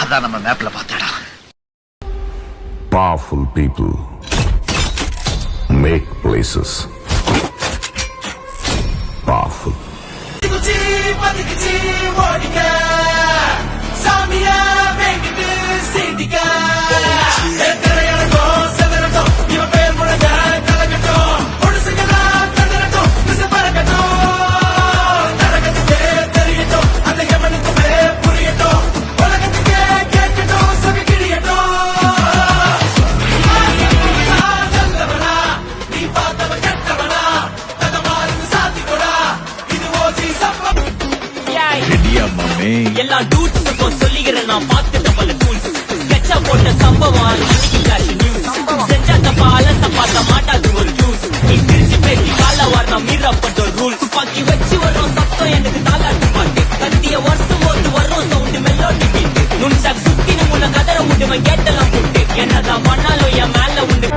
அதான் நம்ம மேப்ல பார்த்தடா. Powerful people make places powerful. எல்லா டூட்ஸுக்கும் சொல்லிக்கிறேன் நான் பார்த்துட்ட பல டூல்ஸ். ஸ்கெட்சா போட்ட சம்பவம் நியூஸ் செஞ்சா தப்பா அலச பார்த்த மாட்டாது ஒரு ஜூஸ். நீ பிரிச்சு பேசி கால வார் நான் மீறப்பட்ட ரூல். துப்பாக்கி வச்சு வரும் சத்தம் எனக்கு தாலாட்டு பாட்டு. கத்திய வருஷம் போது வரும் சவுண்டு மெல்லோடி பீட்டு. நுண்சாக் சுத்தின முன்ன கதற விடுவன் கேட்டெல்லாம் போட்டு. என்னதான் பண்ணாலும் என் மேல உண்டு.